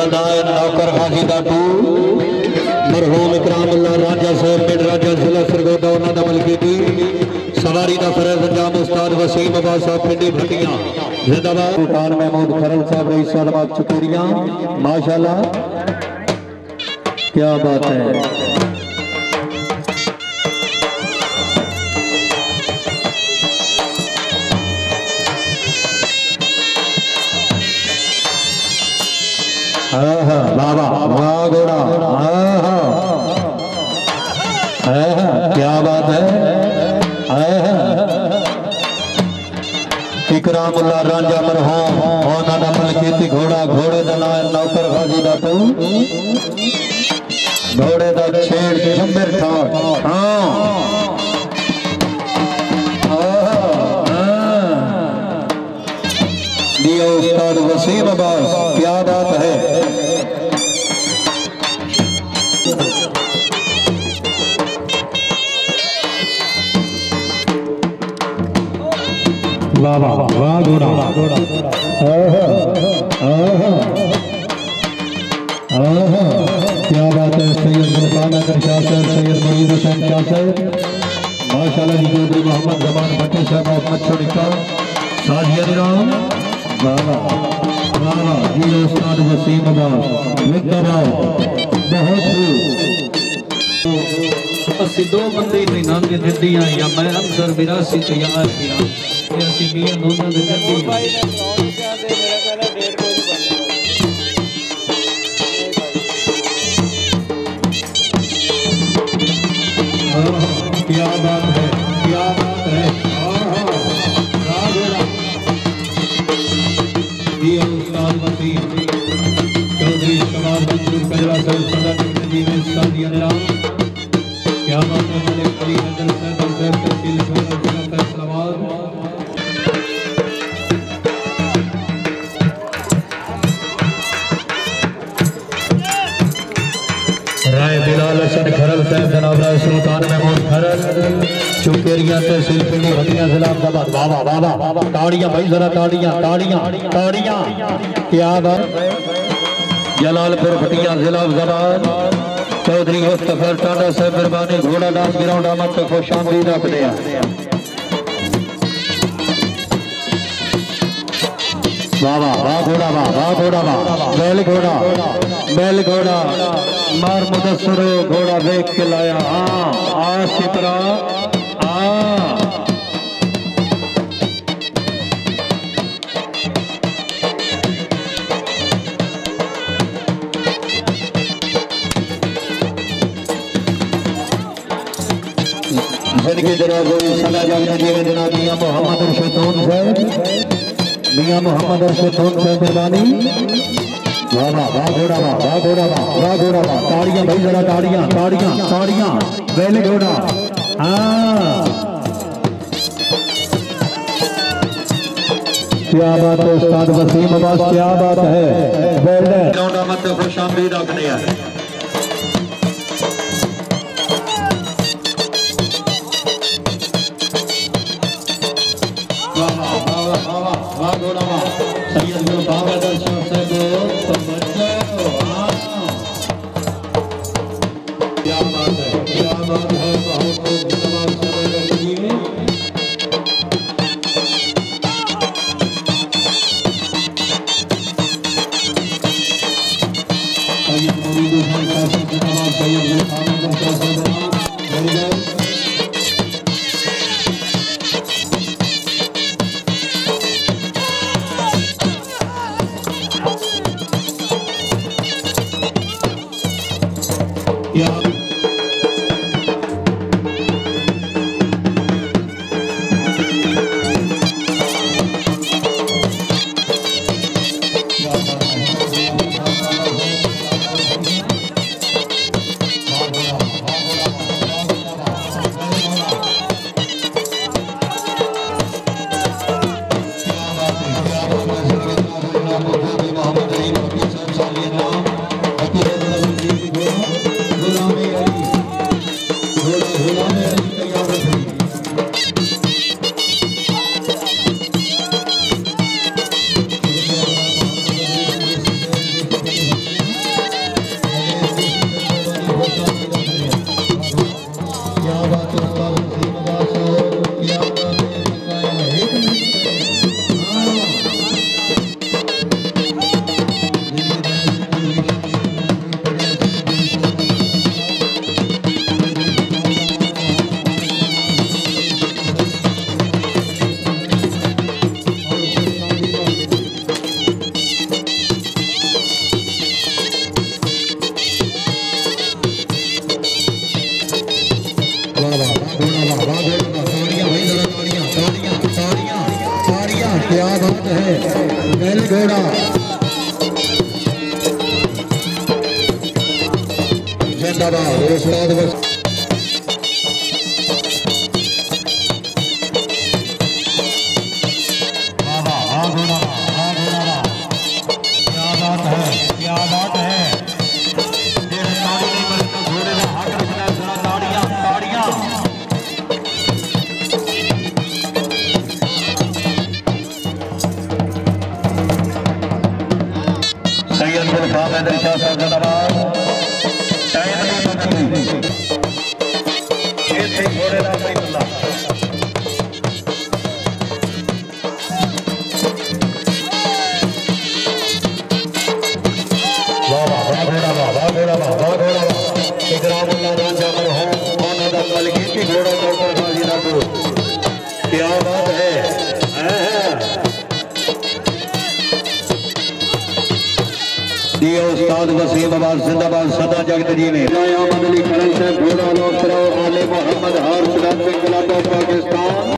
घोड़ा दायर नौकर गाजी दा टू मरहूम इकरामुल्लाह राजा साहब पिंड राजा जिला सरगोदा उन्हां दा मलकीती सवारी दा फरज अंजाम उस्ताद वसीम अब्बास साहब पिंडी भटियां जिंदाबाद सुल्तान महमूद खरल साहब रईस साहब चतुरियां माशाल्लाह क्या बात है। बाबा वाह घोड़ा क्या बात है। इकरामुल्लाह रांझा मरहूम उन्हां दा मलकीती घोड़ा घोड़े दा नाम नौकर गाजी दा टू घोड़े दा छेड़ जंबर ठाठ दिया उस्ताद वसीम अब्बास क्या बात है। वाह वाह वाह घोड़ा क्या बात है। सैयद गुलफाम शाह साहब सैयद मोईद हुसैन शाह साहब माशाल्लाह जी चौधरी मोहम्मद जमान भट्टी साहब मच्छड़ी का साजिया राम जी उस्ताद वसीम अब्बास बहुत दो बंदे नाम के दिया या मैं अफसर विरासी तैयार किया दोनों क्या बात है क्या बात है। चौधरी शबाब मंसूर कजरा साहब सदर क्या बात है। मलिक अली हैदर साहब तहसील फैसलाबाद राय बिलाल हसन खरल साहब जनाब राय सुल्तान महमूद खरल चुकेरिया तहसील पिंडी भटियां जिला अहमदाबाद। बाबा बाबा ताड़ियां भाई जरा ताड़ियां ताड़ियां ताड़ियां क्या बात। जलालपुर भटियां जिला अहमदाबाद चौधरी मुस्तफर टांडा साहब मेहरबानी घोड़ा डांस ग्राउंड आमद तो खुश आमदीद रखते हैं। बाबा वाह घोड़ा वाह घोड़ा बैल घोड़ा मार मुदस्सरो घोड़ा देख के लाया आ सिपरा जिनके जनाब सदा जाने दिए जनाब मियां मोहम्मद अरशद साहब मियां मोहम्मद अरशद साहब मेहरबानी। वाह घोड़ा ताड़ियां भाई जरा ताड़ियां बैल घोड़ा क्या बात है उस्ताद वसीम अब्बास क्या बात है। बैल मत खुश आमदीद रखने हैं। सैयद गुलफाम शाह साहब क्या बात है बहुत धन्यवाद सैयद मोईद हुसैन शाह साहब जनाब सैयद गुलफाम शाह साहब गुलामी घोड़ा जिंदाबाद उस्ताद बस क्या बात है घोड़े का हाथ रखना जरा ताड़ियां ताड़ियां सैयदपुर फाहद शाह साहब जिंदाबाद टाइम नहीं बदली ये थे घोड़े का बैतुल्लाह क्या बात है उस्ताद वसीम आबाद जिंदाबाद सदा जगत जी ने आले मोहम्मद हर पाकिस्तान।